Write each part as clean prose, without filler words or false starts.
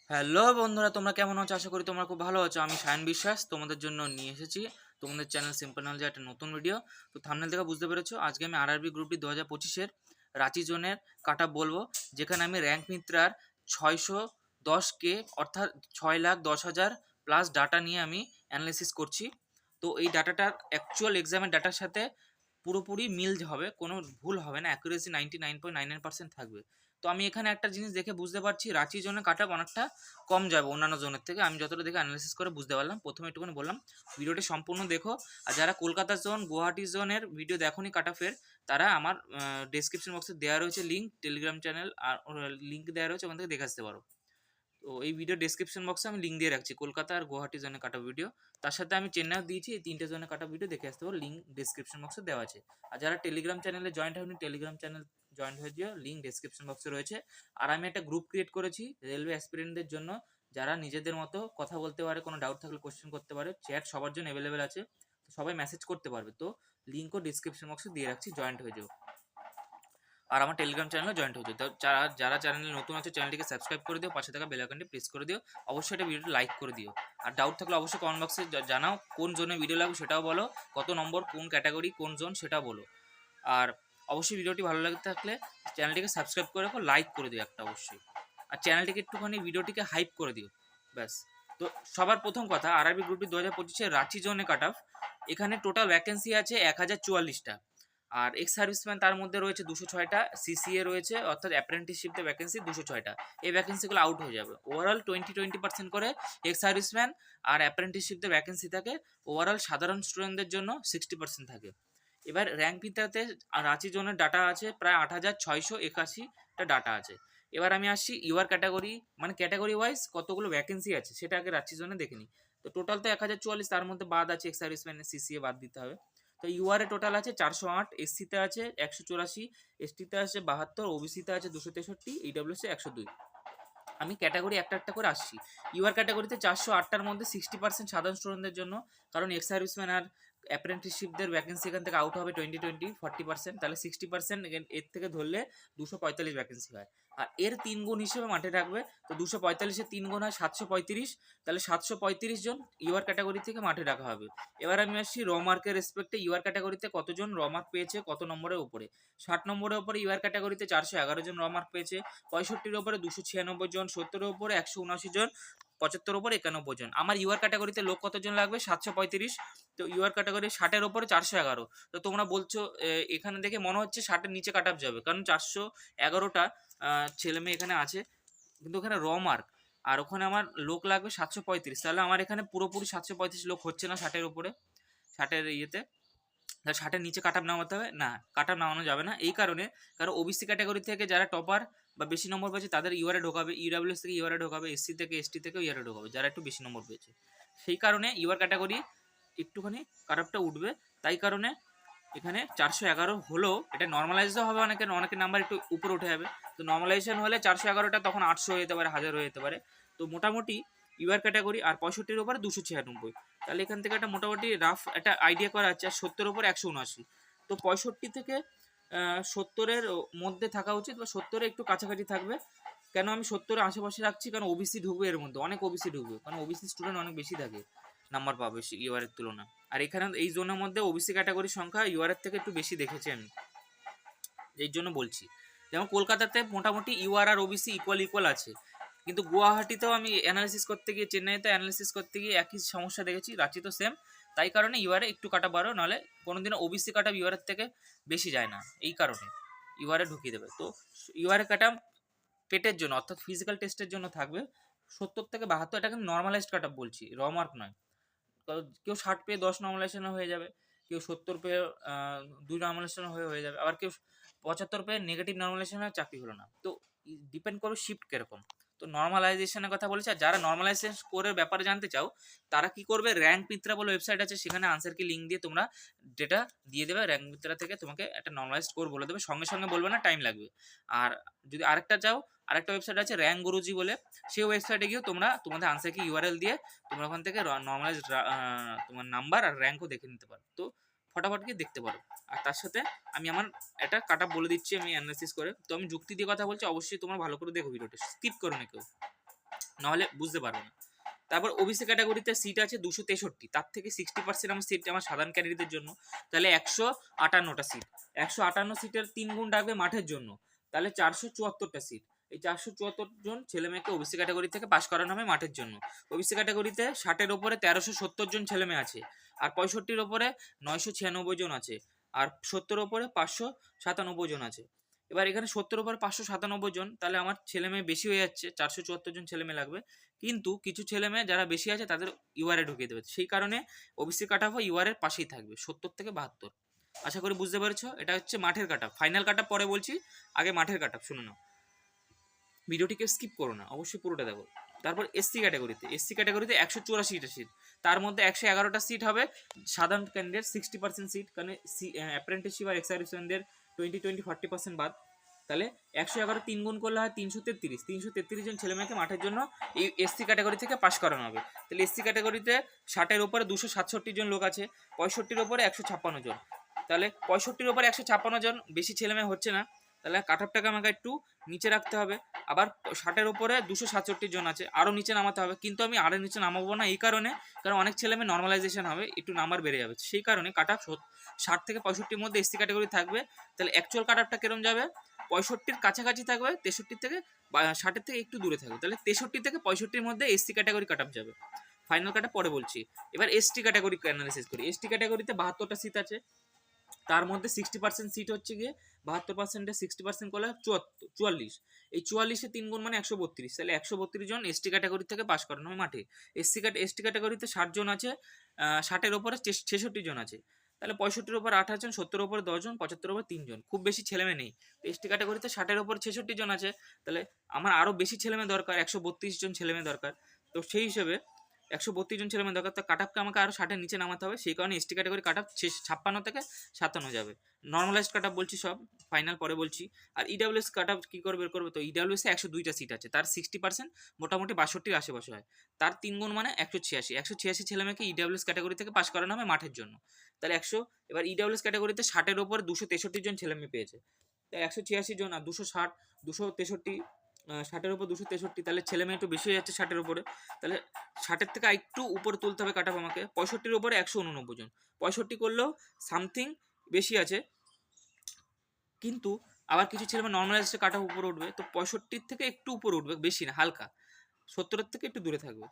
Hello বন্ধুরা, তোমরা কেমন আছো? আশা করি তোমরা খুব ভালো আছো। আমি সায়ন বিশ্বাস তোমাদের জন্য নিয়ে এসেছি তোমাদের চ্যানেল সিম্পল নলেজে একটা নতুন ভিডিও। তো থাম্বনেল থেকে বুঝতে পেরেছো, আজকে আমি আরআরবি গ্রুপটি 2025-এর রাঁচি জোনের কাট অফ বলবো, যেখানে আমি র্যাঙ্ক মিত্রার 610K অর্থাৎ 6,10,000 প্লাস ডাটা নিয়ে আমি অ্যানালিসিস করছি। তো এই ডাটাটার অ্যাকচুয়াল এক্সামের ডাটার সাথে পুরোপুরি মিল হবে, কোনো ভুল হবে না, অ্যাকুরেসি 99.99% থাকবে। তো আমি এখানে একটা জিনিস দেখে বুঝতে পারছি রাঁচি জোনে কাট অফ অনেকটা কম যাবে অন্যান্য জোনের থেকে। আমি যতটা দেখে অ্যানালিসিস করে বুঝতে পারলাম। প্রথমে একটুখানি বললাম ভিডিওটি সম্পূর্ণ দেখো, আর যারা কলকাতা জোন গুয়াহাটি জোনের ভিডিও দেখোনি কাট অফের, তারা আমার ডেসক্রিপশন বক্সে দেওয়া রয়েছে লিঙ্ক, টেলিগ্রাম চ্যানেল আর লিঙ্ক দেওয়া রয়েছে, ওখান থেকে দেখে আসতে পারো। তো এই ভিডিও ডেসক্রিপশন বক্সে আমি লিঙ্ক দিয়ে রাখছি কলকাতা আর গুয়াহাটি জোনে কাটা ভিডিও, তার সাথে আমি চেন্নাইও দিয়েছি। এই তিনটে জোনে কাটা ভিডিও দেখে আসতে পারো, লিঙ্ক ডেসক্রিপশন বক্সে দেওয়া আছে। আর যারা টেলিগ্রাম চ্যানেলে জয়েন্ট হয়নি, টেলিগ্রাম চ্যানেল জয়েন্ট হয়ে যেও, লিঙ্ক ডেসক্রিপশন বক্সে রয়েছে। আর আমি একটা গ্রুপ ক্রিয়েট করেছি রেলওয়ে অ্যাসপিরেন্টদের জন্য, যারা নিজেদের মতো কথা বলতে পারে, কোনো ডাউট থাকলে কোশ্চেন করতে পারে। চ্যাট সবার জন্য অ্যাভেলেবেল আছে, সবাই মেসেজ করতে পারবে। তো লিঙ্কও ডিসক্রিপশন বক্সে দিয়ে রাখছি, জয়েন্ট হয়ে যাও। আর আমার টেলিগ্রাম চ্যানেলে জয়েন্ট হয়ে যাও। তো যারা যারা চ্যানেলে নতুন আছে, চ্যানেলটিকে সাবস্ক্রাইব করে দিও, পাশে থাকা বেল আইকনটি প্রেস করে দিও। অবশ্যই এটা ভিডিওটি লাইক করে দিও। আর ডাউট থাকলে অবশ্যই কমেন্ট বক্সে জানাও, কোন জোনে ভিডিও লাগবে সেটাও বলো, কত নম্বর, কোন ক্যাটাগরি, কোন জোন সেটাও বলো। আর অবশ্যই ভিডিওটি ভালো লাগে থাকলে চ্যানেলটিকে সাবস্ক্রাইব করে রাখো, লাইক করে দিও একটা অবশ্যই। আর চ্যানেলটিকে একটুখানি ভিডিওটিকে হাইপ করে দিও, ব্যাস। তো সবার প্রথম কথা, আরআরবি গ্রুপটি 2025-এর রাঁচি জোনে কাট অফ। এখানে টোটাল ভ্যাকেন্সি আছে 1044টা। আর এক্স সার্ভিসম্যান তার মধ্যে রয়েছে 206টা, সিসিএ রয়েছে অর্থাৎ অ্যাপ্রেন্টিসশিপতে ভ্যাকেন্সি 206টা। এই ভ্যাকেন্সিগুলো আউট হয়ে যাবে। ওভারঅল 20% করে এক্স সার্ভিসম্যান আর অ্যাপ্রেন্টিসশিপতে ভ্যাকেন্সি থাকে। ওভারঅল সাধারণ স্টুডেন্টদের জন্য 60% থাকে। এবার র্যাঙ্ক পিতাতে রাঁচি জোনের ডাটা আছে প্রায় 8,681টা ডাটা আছে। এবার আমি আসছি ইউআর ক্যাটাগরি, মানে ক্যাটাগরি ওয়াইজ কতগুলো ভ্যাকেন্সি আছে সেটা আগে রাঁচি জোনে দেখে নিই। তো টোটাল তো 1044, তার মধ্যে বাদ আছে এক্স সার্ভিসম্যানের সিসিএ বাদ দিতে হবে। তো ইউআরে টোটাল আছে 408, এসসিতে আছে 184, এসটিতে আছে 72, ওবিসিতে আছে 263, ইডব্লিউএসে 102। আমি ক্যাটাগরি একটা একটা করে আসছি। ইউআর ক্যাটাগরিতে 408টার মধ্যে 60% সাধারণ স্টুডেন্টদের জন্য, কারণ এক্স সার্ভিসম্যান আর অ্যাপ্রেন্টিসশিপদের ভ্যাকেন্সি এখান থেকে আউট হবে 40%, তাহলে 60% এর থেকে ধরলে 245 ভ্যাকেন্সি হয়। আর এর 3 গুণ হিসেবে মাঠে রাখবে। তো 245-এর 3 গুণ হয় 735, তাহলে 735 জন ইউআর ক্যাটাগরি থেকে মাঠে রাখা হবে। এবার আমি আসছি র মার্কের রেসপেক্টে, ইউআর ক্যাটাগরিতে কতজন র মার্ক পেয়েছে, কত নম্বরের উপরে। 60 নম্বরের উপরে ইউআর ক্যাটাগরিতে 411 জন র মার্ক পেয়েছে, 65-র উপরে 296 জন, 70-এর উপরে 179 জন, 75-এর উপরে 91 জন। আমার ইউআর ক্যাটাগরিতে লোক কতজন লাগবে? 735। তো ইউআর ক্যাটাগরি 60-এর উপরে 411। তো তোমরা বলছো এখানে দেখে মনে হচ্ছে 60-এর নিচে কাট অফ যাবে, কারণ 411টা ছেলে মেয়ে এখানে আছে, কিন্তু ওখানে র মার্ক, আর ওখানে আমার লোক লাগবে 735। তাহলে আমার এখানে পুরোপুরি 735 লোক হচ্ছে না 60-এর উপরে, 60-এর ইয়েতে। তাহলে 60-এর নিচে কাট অফ নামাতে হবে না, কাট অফ নামানো যাবে না এই কারণে, কারণ ওবিসি ক্যাটাগরি থেকে যারা টপার বা বেশি নম্বর পেয়েছে তাদের ইউআরে ঢোকাবে, ইডব্লিউএস থেকে ইউআরে ঢোকাবে, এসসি থেকে এসটি থেকেও ইউআরে ঢোকাবে যারা একটু বেশি নম্বর পেয়েছে। সেই কারণে ইউআর ক্যাটাগরি একটুখানি কাট অফটা উঠবে। তাই কারণে এখানে 411 হলেও এটা নর্মালাইজও হবে, অনেকের নাম্বার একটু উপরে উঠে যাবে। তো নর্মালাইজেশন হলে 411টা তখন 800 হয়ে যেতে পারে, 1000 হয়ে যেতে পারে। তো মোটামুটি ইউআর ক্যাটাগরি আর 65-এর উপরে 296। তাহলে এখান থেকে একটা মোটামুটি রাফ একটা আইডিয়া করা যাচ্ছে। আর 70-এর উপরে 179। তো 65 থেকে 70-এর মধ্যে থাকা উচিত, বা 70-এর একটু কাছাকাছি থাকবে। কেন আমি 70-এর আশেপাশে রাখছি? কারণ ওবিসি ঢুকবে এর মধ্যে, অনেক ওবিসি ঢুকবে, কারণ ওবিসি স্টুডেন্ট অনেক বেশি থাকে, নাম্বার পাবে ইউআরের তুলনায়। আর এখানে এই জোনের মধ্যে ওবিসি ক্যাটাগরির সংখ্যা ইউআরের থেকে একটু বেশি দেখেছি আমি, এই জন্য বলছি। যেমন কলকাতাতে মোটামুটি ইউআর আর ওবিসি ইকুয়াল ইকুয়াল আছে, কিন্তু গুয়াহাটিতেও আমি অ্যানালিসিস করতে গিয়ে, চেন্নাইতে অ্যানালিসিস করতে গিয়ে একই সমস্যা দেখেছি, রাঁচি তো সেম। তাই কারণে ইউআরে একটু কাটা বাড়ো, নাহলে কোনোদিনও ওবিসি কাটা ইউআরের থেকে বেশি যায় না, এই কারণে ইউআরে ঢুকিয়ে দেবে। তো ইউআরে কাটা পেটের জন্য অর্থাৎ ফিজিক্যাল টেস্টের জন্য থাকবে 70 থেকে 72। এটা কিন্তু নর্মালাইজড কাট বলছি, র মার্ক নয়। কেউ 60 পেয়ে 10 নর্মালাইজেশন হয়ে যাবে, কেউ 70 পেয়ে 2 নর্মালাইজেশন হয়ে যাবে, আবার কেউ 75 পেয়ে নেগেটিভ নর্মালাইজেশন হয়ে চাকরি হলো না। তো ডিপেন্ড করবে শিফট কিরকম। তো নর্মালাইজেশনের কথা বলেছি। আর যারা নর্মালাইজেশন স্কোরের ব্যাপারে জানতে চাও, তারা কি করবে, র্যাঙ্ক মিত্রা বলে ওয়েবসাইট আছে, সেখানে আনসার কি লিঙ্ক দিয়ে তোমরা ডেটা দিয়ে দেবে। র্যাঙ্ক মিত্রা থেকে তোমাকে একটা নর্মালাইজ স্কোর বলে দেবে, সঙ্গে সঙ্গে বলবে না, টাইম লাগবে। আর যদি আরেকটা চাও, আরেকটা ওয়েবসাইট আছে র্যাঙ্ক গুরুজি বলে, সেই ওয়েবসাইটে গিয়েও তোমরা তোমাদের আনসার কি ইউআরএল দিয়ে তোমরা ওখান থেকে নর্মালাইজ তোমার নাম্বার আর র্যাঙ্কও দেখে নিতে পারো। তো ফটাফট গিয়ে দেখতে পারো। আর তার সাথে আমি আমার একটা কাট অফ বলে দিচ্ছি আমি অ্যানালাইসিস করে। তো আমি যুক্তি দিয়ে কথা বলছি, অবশ্যই তোমরা ভালো করে দেখো, ভিডিওটা স্কিপ করো না কেউ। নাহলে বুঝতে পারবে না। তারপর ওবিসি ক্যাটাগরিতে সিট আছে 263, তার থেকে 60% আমার সিট আমার সাধারণ ক্যান্ডিডেটদের জন্য, তাহলে 158টা সিট। 158 সিটের 3 গুণ রাখবে মাঠের জন্য, তাহলে 474টা সিট। এই 474 জন ছেলে মেয়েকে ওবিসি ক্যাটাগরি থেকে পাশ করানো হবে মাঠের জন্য। ওবিসি ক্যাটাগরিতে 60-এর ওপরে 1370 জন ছেলে মেয়ে আছে, আর 65-র ওপরে 996 জন আছে, আর 70-এর ওপরে 597 জন আছে। এবার এখানে 70-এর ওপর 597 জন, তাহলে আমার ছেলে মেয়ে বেশি হয়ে যাচ্ছে, 474 জন ছেলে মেয়ে লাগবে। কিন্তু কিছু ছেলে মেয়ে যারা বেশি আছে তাদের ইউআরএ ঢুকিয়ে দেবে, সেই কারণে ওবিসি কাট অফ ইউআর এর পাশেই থাকবে 70 থেকে 72। আশা করি বুঝতে পেরেছো। এটা হচ্ছে মাঠের cut off. Final cut off পরে বলছি, আগে মাঠের কাট অফ শুনে নাও। ভিডিওটিকে স্কিপ করো না, অবশ্যই পুরোটা দেখো। তারপর এসসি ক্যাটাগরিতে 184টা সিট, তার মধ্যে 111টা সিট হবে সাধারণ ক্যান্ডিডেট, 60% সিট, কারণ অ্যাপ্রেন্টিসশিপ আর এক্সারিশনদের 20-40% বাদ। তাহলে 111 3 গুণ করলে হয় 333 জন ছেলে মেয়েকে মাঠের জন্য এই এসসি ক্যাটাগরি থেকে পাশ করানো হবে। তাহলে এসসি ক্যাটাগরিতে 60-এর ওপরে 267 জন লোক আছে, 65-র ওপরে 156 জন, তাহলে 65-র ওপরে 156 জন, বেশি ছেলে মেয়ে হচ্ছে না, তাহলে কাট অফটাকে আমাকে একটু নিচে রাখতে হবে। আবার 60-এর ওপরে 267 জন আছে, আরও নিচে নামাতে হবে, কিন্তু আমি আরও নিচে নামাবো না এই কারণে, কারণ অনেক ছেলে মেয়ে নর্মালাইজেশন হবে, একটু নাম্বার বেড়ে যাবে, সেই কারণে কাট অফ 60 থেকে 65-র মধ্যে এসসি ক্যাটাগরি থাকবে। তাহলে অ্যাকচুয়াল কাট অফটা কিরম যাবে, 65-র কাছাকাছি থাকবে, 63 থেকে 60-এর থেকে একটু দূরে থাকবে, তাহলে 63 থেকে 65-র মধ্যে এসসি ক্যাটাগরি কাট অফ যাবে। ফাইনাল কাট অফ পরে বলছি। এবার এসটি ক্যাটাগরি অ্যানালিসিস করি। এসটি ক্যাটাগরিতে 72টা সিট আছে, তার মধ্যে 60% সিট হচ্ছে গিয়ে 72%-এ 60% করলে 44। এই 44-এ 3 গুণ মানে 132, তাহলে 132 জন এসটি ক্যাটাগরি থেকে পাশ করানো হয় মাঠে। এসটি ক্যাটাগরিতে 60 জন আছে, 60-এর ওপরে 66 জন আছে, তাহলে 65-এর ওপর 28 জন, 70-এর ওপরে 10 জন, 75-এর ওপর 3 জন, খুব বেশি ছেলেমেয়ে নেই। এসটি ক্যাটাগরিতে 60-এর ওপর 66 জন আছে, তাহলে আমার আরও বেশি ছেলেমেয়ে দরকার, 132 জন ছেলেমেয়ে দরকার। তো সেই হিসেবে 132 জন ছেলেমেয়ে দরকার, তো কাট অফকে আমাকে আরও 60-এর নিচে নামাতে হবে, সেই কারণে এসটি ক্যাটাগরি কাট অফ 56 থেকে 57 যাবে। নর্মালাইজড কাট অফ বলছি সব, ফাইনাল পরে বলছি। আর ইডাব্লিউএস কাট অফ কী করে বের করবে, তো ইডাব্লিউএসে 102টা সিট আছে, তার 60% মোটামুটি 62-র আশেপাশে হয়, তার 3 গুণ মানে 186 ছেলেমেয়েকে ইডাব্লিউএস ক্যাটাগরি থেকে পাশ করানো হবে মাঠের জন্য। তাহলে 100, এবার ইডাব্লিউএস ক্যাটাগরিতে 60-এর ওপর 263 জন ছেলেমেয়ে পেয়েছে, তাই 186 জন আর 260, 263, 60-এর উপর 263, তাহলে ছেলে মেয়ে একটু বেশি হয়ে যাচ্ছে 60-এর উপরে, তাহলে 60-এর থেকে একটু উপরে তুলতে হবে কাট অফ আমাকে। 65-এর উপরে 189 জন, 65 করলেও সামথিং বেশি আছে, কিন্তু আবার কিছু ছেলে মেয়ে নর্মালাইজড কাট অফ উপরে উঠবে, তো 65 থেকে একটু উপরে উঠবে, বেশি না, হালকা 70-এর থেকে একটু দূরে থাকবে।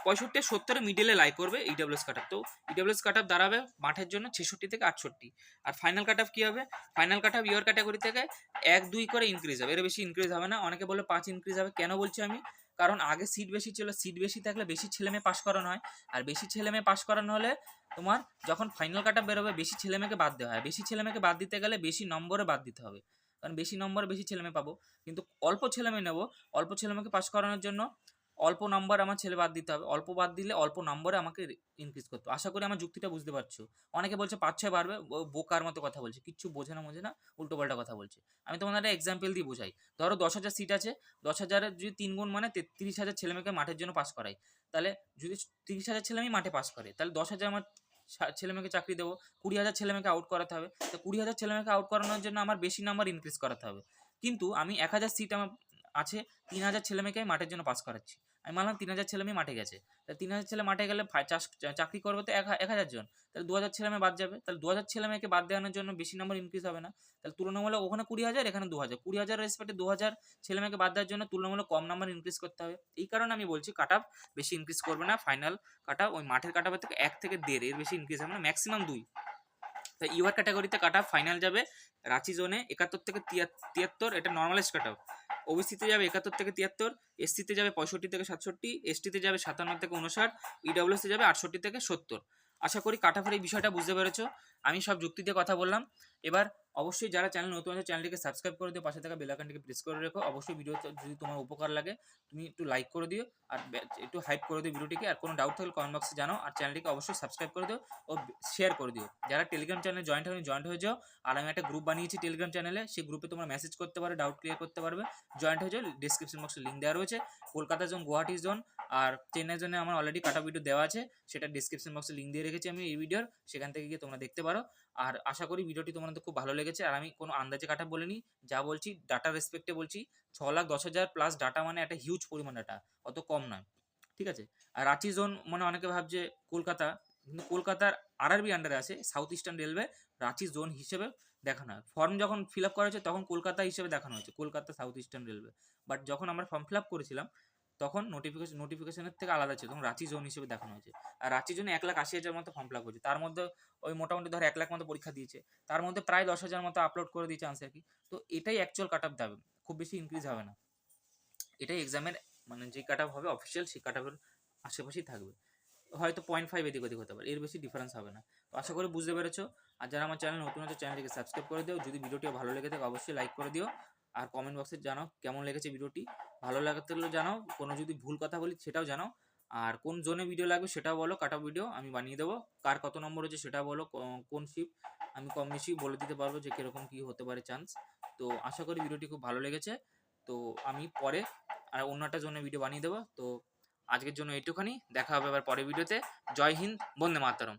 65-70-এর মিডলে লাই করবে ইডাব্লিউএস কাট অফ, তো ইডাব্লিউএস কাট অফ দাঁড়াবে মাঠের জন্য 66 থেকে 68। আর ফাইনাল কাট অফ কী হবে, final cut off your category থেকে 1-2 করে ইনক্রিজ হবে, এর বেশি ইনক্রিজ হবে না। অনেকে বলে 5 ইনক্রিজ হবে, কেন বলছি আমি, কারণ আগে সিট বেশি ছিল, সিট বেশি থাকলে বেশি ছেলে মেয়ে পাস করানো হয়, আর বেশি ছেলে মেয়ে পাস করানো হলে তোমার যখন ফাইনাল কাট অফ বেরোবে বেশি ছেলে মেয়েকে বাদ দেওয়া হয়, বেশি ছেলে মেয়েকে বাদ দিতে গেলে বেশি নম্বরে বাদ দিতে হবে, কারণ বেশি নম্বরে বেশি ছেলে মেয়ে পাবো, কিন্তু অল্প ছেলে মেয়ে নেবো, অল্প ছেলে মেয়েকে পাস করানোর জন্য অল্প নাম্বার আমার ছেলে বাদ দিতে হবে, অল্প বাদ দিলে অল্প নম্বরে আমাকে ইনক্রিজ করতে। আশা করি আমার যুক্তিটা বুঝতে পারছো। অনেকে বলছে 5-6 বাড়বে, বোকার মতো কথা বলছে, কিচ্ছু বোঝে না উল্টো পাল্টা কথা বলছে। আমি তোমাদের একটা এক্সাম্পল দিয়ে বোঝাই। ধরো 10,000 সিট আছে, 10,000-এর যদি 3 গুণ মানে 33,000 ছেলে মেয়েকে মাঠের জন্য পাস করাই, তাহলে যদি 30,000 ছেলে মেয়ে মাঠে পাস করে, তাহলে 10,000 আমার ছেলে মেয়েকে চাকরি দেবো, 20,000 ছেলে মেয়েকে আউট করাতে হবে, তো 20,000 ছেলে মেয়েকে আউট করানোর জন্য আমার বেশি নাম্বার ইনক্রিজ করাতে হবে। কিন্তু আমি 1,000 সিট আমার আছে, 3,000 ছেলে মেয়েকে মাঠের জন্য পাস করাচ্ছি, আমি মানলাম 3,000 ছেলে মেয়ে মাঠে গেছে, তাহলে 3,000 ছেলে মাঠে গেলে চাকরি করবে তো 1,000 জন, তাহলে 2,000 ছেলে মেয়ে বাদ যাবে, তাহলে 2,000 ছেলে মেয়েকে বাদ দেওয়ানোর জন্য বেশি নম্বর ইনক্রিজ হবে না, তাহলে তুলনামূলক ওখানে 20,000, এখানে 2,000, 20,000 রেসপেক্টে 2,000 ছেলে মেয়েকে বাদ দেওয়ার জন্য তুলনামূলক কম নাম্বার ইনক্রিজ করতে হবে। এই কারণে আমি বলছি কাট অফ বেশি ইনক্রিজ করবে না, ফাইনাল কাট অফ ওই মাঠের কাট অফের থেকে 1 থেকে 1.5 এর বেশি ইনক্রিজ হবে না, ম্যাক্সিমাম 2। তাই ইউআর ক্যাটাগরিতে কাট অফ ফাইনাল যাবে রাঁচি জোনে 71 থেকে 73, এটা নর্মালাইজ কাট অফ। ওবিসিতে যাবে 71 থেকে 73, এসসিতে যাবে 65 থেকে 67, এসটিতে যাবে 57 থেকে 59, ইডাব্লিউএসে যাবে 68 থেকে 70। আশা করি কাট অফের এই বিষয়টা বুঝতে পেরেছো। আমি সব যুক্তি দিয়ে কথা বললাম। এবার অবশ্যই যারা চ্যানেল নতুন আছে চ্যানেলটিকে সাবস্ক্রাইব করে দিও, পাশে থাকা বেল আইকনটিকে প্রেস করে রেখো। অবশ্যই ভিডিও যদি তোমার উপকার লাগে তুমি একটু লাইক করে দিও, আর একটু হাইপ করে দিও ভিডিওটিকে, আর কোনো ডাউট থাকলে কমেন্ট বক্সে জানাও, আর চ্যানেলটিকে অবশ্যই সাবস্ক্রাইব করে দিও ও শেয়ার করে দিও। যারা টেলিগ্রাম চ্যানেলে জয়েন্ট হয়ে যাও, আর আমি একটা গ্রুপ বানিয়েছি টেলিগ্রাম চ্যানেলে, সেই গ্রুপে তোমরা মেসেজ করতে পারো, ডাউট ক্লিয়ার করতে পারবে, জয়েন্ট হয়ে যাও। ডিসক্রিপশন বক্সে লিঙ্ক দেওয়া রয়েছে। কলকাতা জোন, গুয়াহাটি জোন আর চেন্নাইয়ের জন্য আমার অলরেডি কাটা ভিডিও দেওয়া আছে, সেটা ডিসক্রিপশন বক্সে লিঙ্ক দিয়ে রেখেছি আমি এই ভিডিওর, সেখান থেকে গিয়ে তোমরা দেখতে পারো। আর আশা করি ভিডিওটি তোমাদের খুব ভালো লেগেছে। আর আমি কোনো আন্দাজে কাটা বলিনি, যা বলছি ডাটা রেসপেক্টে বলছি। 6,10,000 প্লাস ডাটা মানে একটা হিউজ পরিমাণ ডাটা, অত কম নয়, ঠিক আছে। আর রাঁচি জোন মানে অনেকে ভাবছে কলকাতা, কিন্তু কলকাতার আরআরবি আন্ডারে আছে, south eastern railway Ranchi zone হিসেবে দেখানো হয়। ফর্ম যখন ফিল আপ করা হয়েছে তখন কলকাতা হিসেবে দেখানো হয়েছে, Kolkata south eastern railway. But যখন আমরা ফর্ম ফিল আপ করেছিলাম তখন নোটিফিকেশনের থেকে আলাদা ছিল, তখন রাঁচি জোন হিসেবে দেখানো হয়েছে। আর রাঁচি জোনে 1,80,000 মতো ফর্ম ফিল আপ হয়েছে, তার মধ্যে ওই মোটামুটি ধর 1 লাখ মতো পরীক্ষা দিয়েছে, তার মধ্যে প্রায় 10,000 মতো আপলোড করে দিয়েছে আনসার কি। তো এটাই অ্যাকচুয়াল কাট আপ যাবে, খুব বেশি ইনক্রিজ হবে না। এটাই এক্সামের মানে যে কাট আপ হবে অফিসিয়াল, সেই কাট আপের আশেপাশেই থাকবে, হয়তো 0.5 এদিক ওদিক হতে পারে, এর বেশি ডিফারেন্স হবে না। তো আশা করি বুঝতে পেরেছো। আর যারা আমার চ্যানেল নতুন আছে চ্যানেলটিকে সাবস্ক্রাইব করে দিও, যদি ভিডিওটি ভালো লেগে থাকে অবশ্যই লাইক করে দিও। আর কমেন্ট বক্সে জানাও কেমন লেগেছে ভিডিওটি, ভালো লাগতে হলেও জানাও, কোনো যদি ভুল কথা বলি সেটাও জানাও। আর কোন জোনে ভিডিও লাগবে সেটাও বলো, কাটা ভিডিও আমি বানিয়ে দেবো। কার কত নম্বর হচ্ছে সেটা বলো, কোন শিফট আমি কম বেশি বলে দিতে পারবো যে কীরকম কী হতে পারে চান্স। তো আশা করি ভিডিওটি খুব ভালো লেগেছে। তো আমি পরে আর অন্য একটা জোনে ভিডিও বানিয়ে দেবো। তো আজকের জন্য এইটুখানি, দেখা হবে আবার পরের ভিডিওতে। জয় হিন্দ, বন্দে মাতরম।